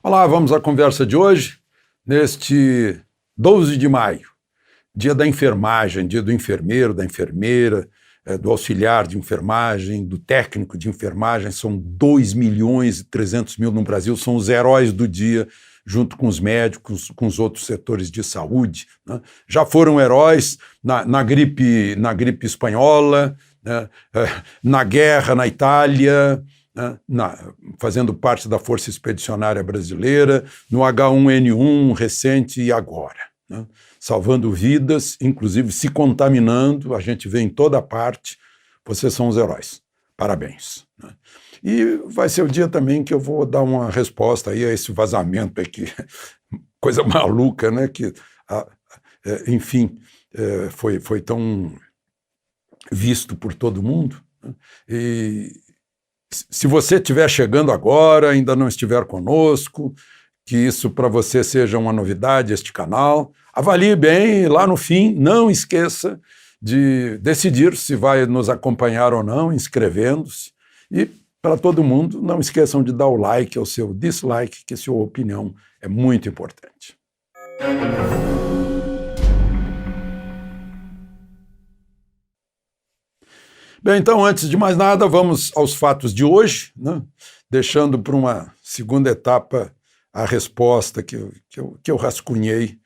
Olá, vamos à conversa de hoje, neste 12 de maio, dia da enfermagem, dia do enfermeiro, da enfermeira, do auxiliar de enfermagem, do técnico de enfermagem. São 2.300.000 no Brasil, são os heróis do dia, junto com os médicos, com os outros setores de saúde, né? Já foram heróis na gripe espanhola, né? Na guerra na Itália, fazendo parte da Força Expedicionária Brasileira, no H1N1 recente e agora, né? Salvando vidas, inclusive se contaminando, a gente vê em toda parte. Vocês são os heróis. Parabéns, né? E vai ser o dia também que eu vou dar uma resposta aí a esse vazamento aqui, coisa maluca, né? Que, enfim, foi tão visto por todo mundo, né? E se você estiver chegando agora, ainda não estiver conosco, que isso para você seja uma novidade, este canal, avalie bem e lá no fim não esqueça de decidir se vai nos acompanhar ou não, inscrevendo-se. E para todo mundo, não esqueçam de dar o like ou seu dislike, que sua opinião é muito importante. Bem, então, antes de mais nada, vamos aos fatos de hoje, né? Deixando para uma segunda etapa a resposta que eu rascunhei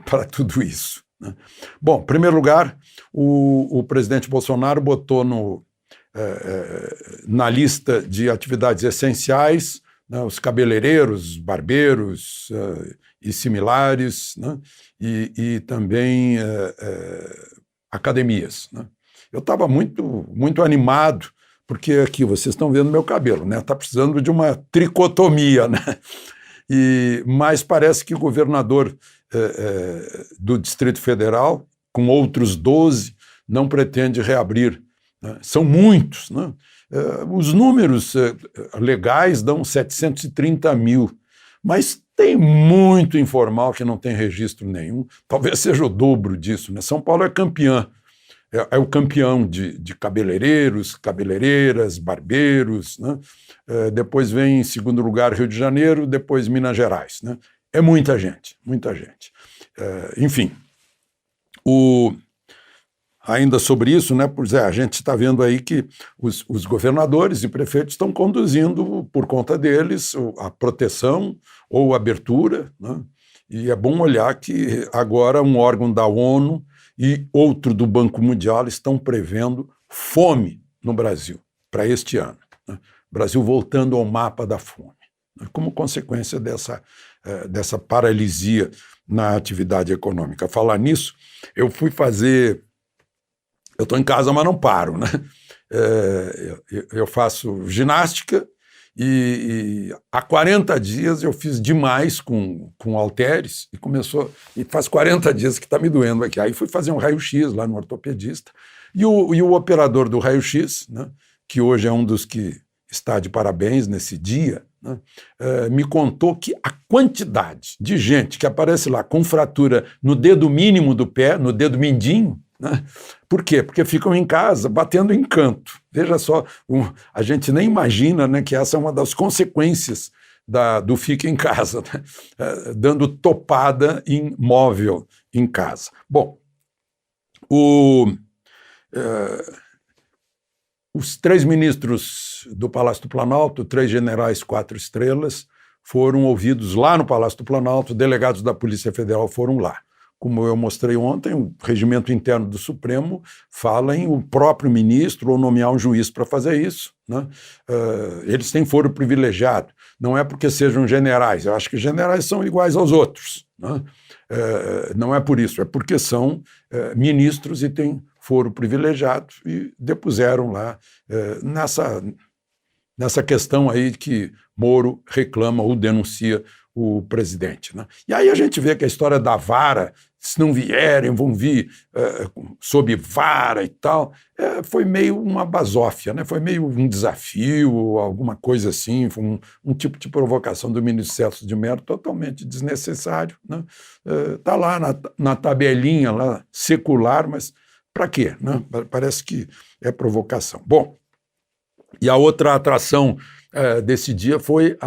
para tudo isso, né? Bom, em primeiro lugar, o presidente Bolsonaro botou na lista de atividades essenciais, né, os cabeleireiros, barbeiros e similares, né, e também academias, né? Eu estava muito animado, porque aqui vocês estão vendo meu cabelo, né? Está precisando de uma tricotomia, né? Mas parece que o governador do Distrito Federal, com outros 12, não pretende reabrir, né? São muitos, né? Os números legais dão 730 mil, mas tem muito informal que não tem registro nenhum, talvez seja o dobro disso, né? São Paulo é campeã. É o campeão de cabeleireiros, cabeleireiras, barbeiros, né? Depois vem em segundo lugar Rio de Janeiro, depois Minas Gerais, né? É muita gente, muita gente. Enfim, ainda sobre isso, né? Pois a gente está vendo aí que os governadores e prefeitos estão conduzindo, por conta deles, a proteção ou abertura, né? E é bom olhar que agora um órgão da ONU e outro do Banco Mundial estão prevendo fome no Brasil para este ano, né? Brasil voltando ao mapa da fome, né? Como consequência dessa paralisia na atividade econômica. Falar nisso, eu estou em casa, mas não paro, né? Eu faço ginástica e há 40 dias eu fiz demais com halteres e faz 40 dias que está me doendo aqui. Aí fui fazer um raio-x lá no ortopedista e o operador do raio-x, né, que hoje é um dos que está de parabéns nesse dia, né, me contou que a quantidade de gente que aparece lá com fratura no dedo mínimo do pé, no dedo mindinho, né? Por quê? Porque ficam em casa batendo em canto. Veja só, a gente nem imagina, né, que essa é uma das consequências do fica em casa, né? Dando topada em móvel em casa. Bom, os 3 ministros do Palácio do Planalto, 3 generais 4 estrelas, foram ouvidos lá no Palácio do Planalto, delegados da Polícia Federal foram lá. Como eu mostrei ontem, o regimento interno do Supremo fala em o próprio ministro ou nomear um juiz para fazer isso, né? Eles têm foro privilegiado, não é porque sejam generais, eu acho que generais são iguais aos outros, né? Não é por isso, é porque são ministros e têm foro privilegiado e depuseram lá nessa questão aí que Moro reclama ou denuncia o presidente, né? E aí a gente vê que a história da vara, se não vierem, vão vir sob vara e tal, foi meio uma basófia, né? Foi meio um desafio, alguma coisa assim, foi um tipo de provocação do ministro Celso de Mello totalmente desnecessário, né? Tá lá na tabelinha lá, secular, mas para quê, né? Parece que é provocação. Bom, e a outra atração desse dia foi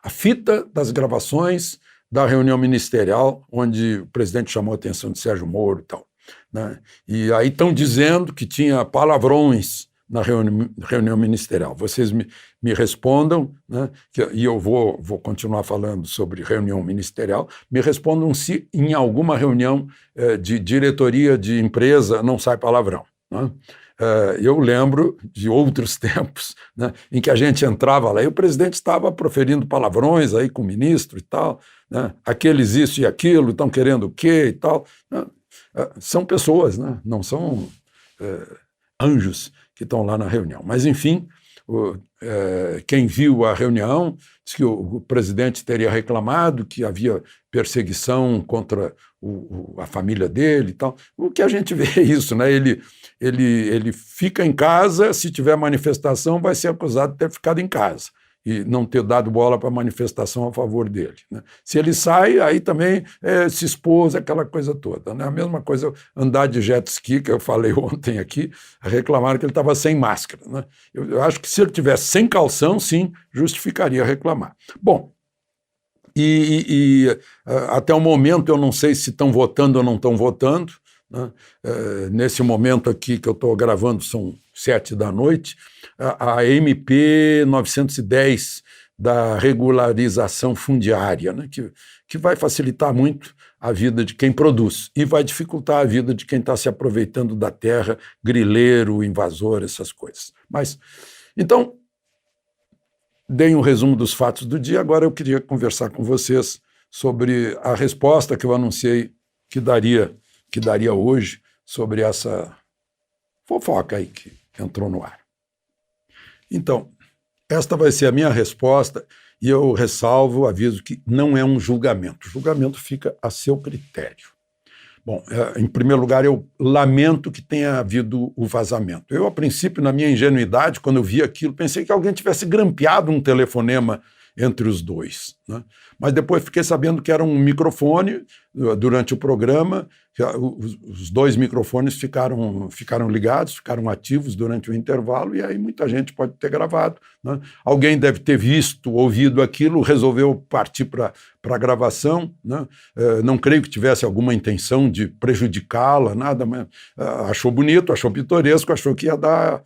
a fita das gravações da reunião ministerial, onde o presidente chamou a atenção de Sérgio Moro e tal, né? E aí estão dizendo que tinha palavrões na reunião ministerial. Vocês me respondam, né, e eu vou continuar falando sobre reunião ministerial, me respondam se em alguma reunião de diretoria de empresa não sai palavrão, né? Eu lembro de outros tempos, né, em que a gente entrava lá e o presidente estava proferindo palavrões aí com o ministro e tal, né, aqueles isso e aquilo, estão querendo o quê e tal, né? São pessoas, né, não são anjos que estão lá na reunião. Mas, enfim, quem viu a reunião disse que o presidente teria reclamado que havia perseguição contra a família dele e tal. O que a gente vê é isso, né? Ele fica em casa, se tiver manifestação, vai ser acusado de ter ficado em casa e não ter dado bola para a manifestação a favor dele, né? Se ele sai, aí também se expôs, aquela coisa toda, né? A mesma coisa andar de jet ski, que eu falei ontem aqui, reclamaram que ele estava sem máscara, né? Eu acho que se ele tivesse sem calção, sim, justificaria reclamar. Bom, até o momento eu não sei se estão votando ou não estão votando, né? Nesse momento aqui que eu estou gravando são 7 da noite, a MP 910 da regularização fundiária, né? que vai facilitar muito a vida de quem produz e vai dificultar a vida de quem está se aproveitando da terra, grileiro, invasor, essas coisas. Mas, então, dei um resumo dos fatos do dia, agora eu queria conversar com vocês sobre a resposta que eu anunciei que daria hoje sobre essa fofoca aí que entrou no ar. Então, esta vai ser a minha resposta e eu ressalvo, aviso que não é um julgamento. O julgamento fica a seu critério. Bom, em primeiro lugar, eu lamento que tenha havido o vazamento. Eu, a princípio, na minha ingenuidade, quando eu vi aquilo, pensei que alguém tivesse grampeado um telefonema entre os dois, né? Mas depois fiquei sabendo que era um microfone durante o programa, os dois microfones ficaram ligados, ficaram ativos durante o intervalo, e aí muita gente pode ter gravado, né? Alguém deve ter visto, ouvido aquilo, resolveu partir para a gravação, né? Não creio que tivesse alguma intenção de prejudicá-la, nada, mas achou bonito, achou pitoresco, achou que ia dar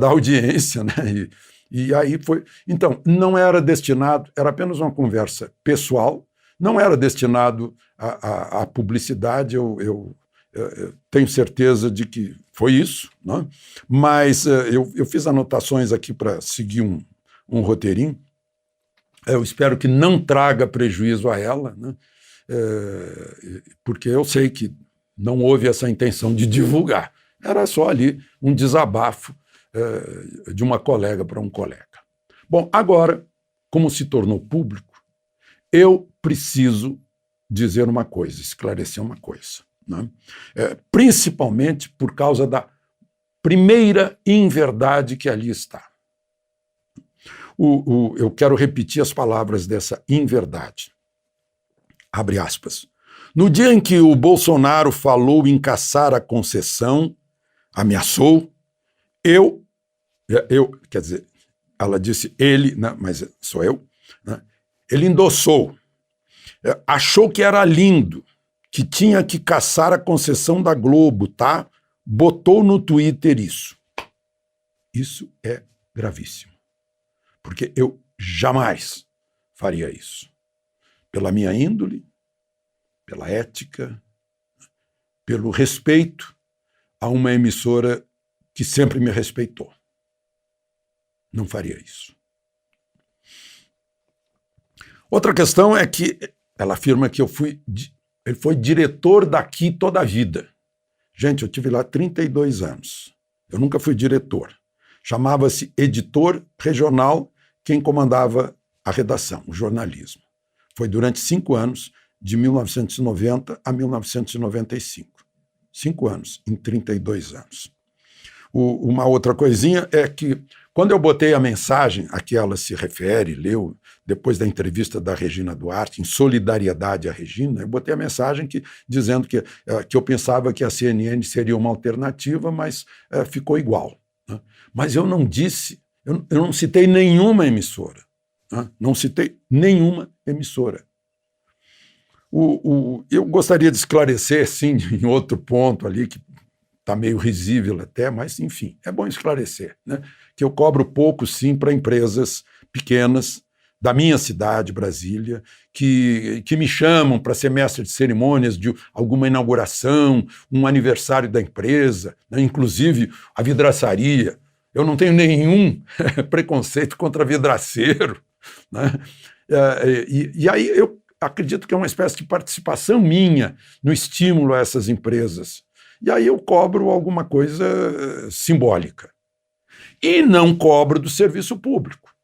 audiência, né? E aí foi. Então, não era destinado, era apenas uma conversa pessoal, não era destinado à publicidade, eu tenho certeza de que foi isso, né? Mas eu fiz anotações aqui para seguir um roteirinho. Eu espero que não traga prejuízo a ela, né? Porque eu sei que não houve essa intenção de divulgar, era só ali um desabafo de uma colega para um colega. Bom, agora, como se tornou público, eu preciso dizer uma coisa, esclarecer uma coisa, né? Principalmente por causa da primeira inverdade que ali está. Eu quero repetir as palavras dessa inverdade. Abre aspas. No dia em que o Bolsonaro falou em caçar a concessão, ameaçou, quer dizer, ela disse ele, né, mas sou eu, né? Ele endossou, achou que era lindo, que tinha que caçar a concessão da Globo, tá? Botou no Twitter isso. Isso é gravíssimo, porque eu jamais faria isso. Pela minha índole, pela ética, pelo respeito a uma emissora que sempre me respeitou. Não faria isso. Outra questão é que ela afirma que ele foi diretor daqui toda a vida. Gente, eu tive lá 32 anos. Eu nunca fui diretor. Chamava-se editor regional quem comandava a redação, o jornalismo. Foi durante 5 anos, de 1990 a 1995. 5 anos em 32 anos. Uma outra coisinha é que, quando eu botei a mensagem a que ela se refere, leu, depois da entrevista da Regina Duarte, em solidariedade à Regina, eu botei a mensagem dizendo que eu pensava que a CNN seria uma alternativa, mas ficou igual, né? Mas eu não disse, eu não citei nenhuma emissora. né? Não citei nenhuma emissora. Eu gostaria de esclarecer, sim, em outro ponto ali, que está meio risível até, mas, enfim, é bom esclarecer, né? Que eu cobro pouco, sim, para empresas pequenas da minha cidade, Brasília, que me chamam para ser mestre de cerimônias de alguma inauguração, um aniversário da empresa, né? Inclusive a vidraçaria. Eu não tenho nenhum preconceito contra vidraceiro, né? E aí eu acredito que é uma espécie de participação minha no estímulo a essas empresas. E aí eu cobro alguma coisa simbólica. E não cobro do serviço público,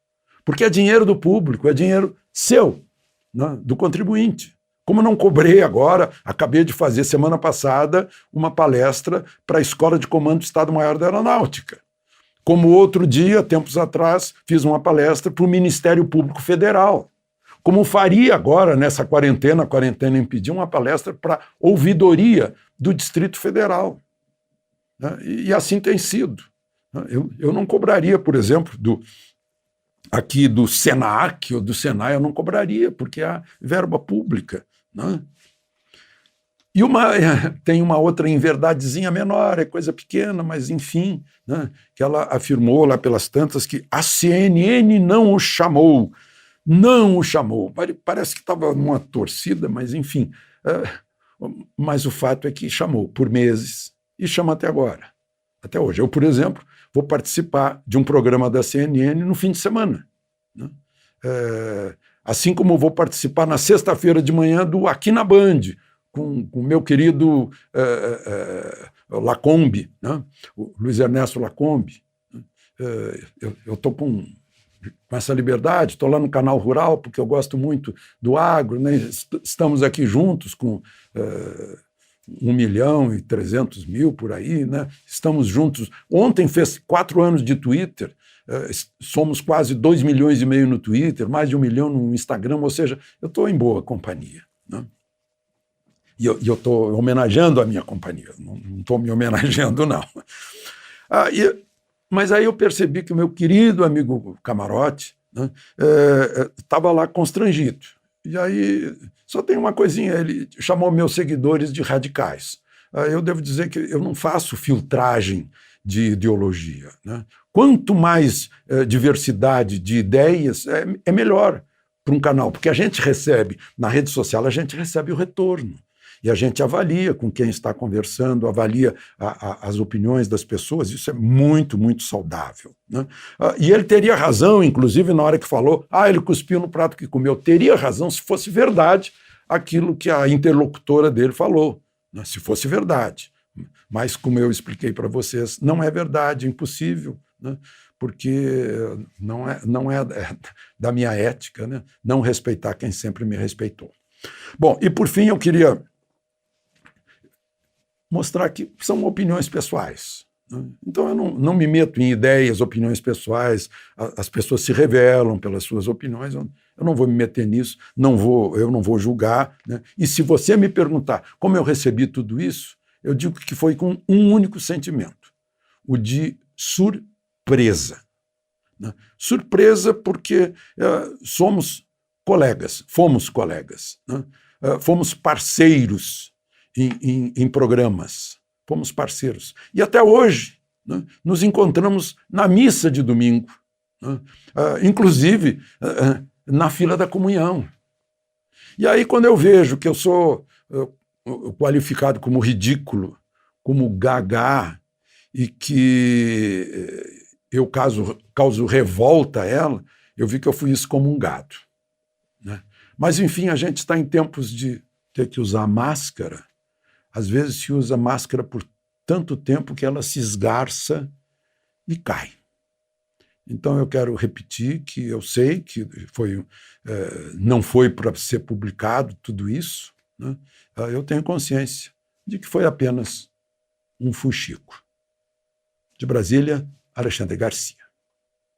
porque é dinheiro do público, é dinheiro seu, né, do contribuinte. Como não cobrei agora, acabei de fazer semana passada uma palestra para a Escola de Comando do Estado-Maior da Aeronáutica. Como outro dia, tempos atrás, fiz uma palestra para o Ministério Público Federal. Como faria agora, nessa quarentena, a quarentena impediu, uma palestra para ouvidoria do Distrito Federal. Né? E assim tem sido. Eu não cobraria, por exemplo, aqui do SENAC ou do SENAI, eu não cobraria, porque é verba pública. Né? E tem uma outra inverdadezinha menor, é coisa pequena, mas enfim, né? Que ela afirmou lá pelas tantas que a CNN não o chamou. Não o chamou. Parece que estava numa torcida, mas enfim. Mas o fato é que chamou por meses e chama até agora. Até hoje. Eu, por exemplo, vou participar de um programa da CNN no fim de semana. Né? Assim como vou participar na sexta-feira de manhã do Aqui na Band, com o meu querido Lacombe, né? O Luiz Ernesto Lacombe. Eu estou com essa liberdade, estou lá no Canal Rural, porque eu gosto muito do agro, né? Estamos aqui juntos com 1.300.000 por aí, né? Estamos juntos. Ontem fez 4 anos de Twitter, somos quase 2,5 milhões no Twitter, mais de 1 milhão no Instagram, ou seja, eu estou em boa companhia. Né? E eu estou homenageando a minha companhia, não estou me homenageando, não. Mas aí eu percebi que o meu querido amigo Camarote, né, estava lá constrangido. E aí só tem uma coisinha, ele chamou meus seguidores de radicais. Eu devo dizer que eu não faço filtragem de ideologia. Né? Quanto mais diversidade de ideias, é melhor para um canal, porque a gente recebe, na rede social, a gente recebe o retorno. E a gente avalia com quem está conversando, avalia as opiniões das pessoas, isso é muito, muito saudável. Né? E ele teria razão, inclusive, na hora que falou, ele cuspiu no prato que comeu. Teria razão se fosse verdade aquilo que a interlocutora dele falou, né? Se fosse verdade. Mas, como eu expliquei para vocês, não é verdade, é impossível, né? Porque não é da minha ética, né? Não respeitar quem sempre me respeitou. Bom, e por fim eu queria mostrar que são opiniões pessoais. Né? Então eu não me meto em ideias, opiniões pessoais, as pessoas se revelam pelas suas opiniões, eu não vou me meter nisso, eu não vou julgar. Né? E se você me perguntar como eu recebi tudo isso, eu digo que foi com um único sentimento, o de surpresa. Né? Surpresa porque fomos colegas, né? Fomos parceiros em programas, fomos parceiros. E até hoje, né, nos encontramos na missa de domingo, né, inclusive na fila da comunhão. E aí, quando eu vejo que eu sou qualificado como ridículo, como gagá, e que eu causo revolta a ela, eu vi que eu fui excomungado. Né? Mas, enfim, a gente está em tempos de ter que usar máscara. Às vezes se usa máscara por tanto tempo que ela se esgarça e cai. Então eu quero repetir que eu sei que não foi para ser publicado tudo isso, né? Eu tenho consciência de que foi apenas um fuxico. De Brasília, Alexandre Garcia.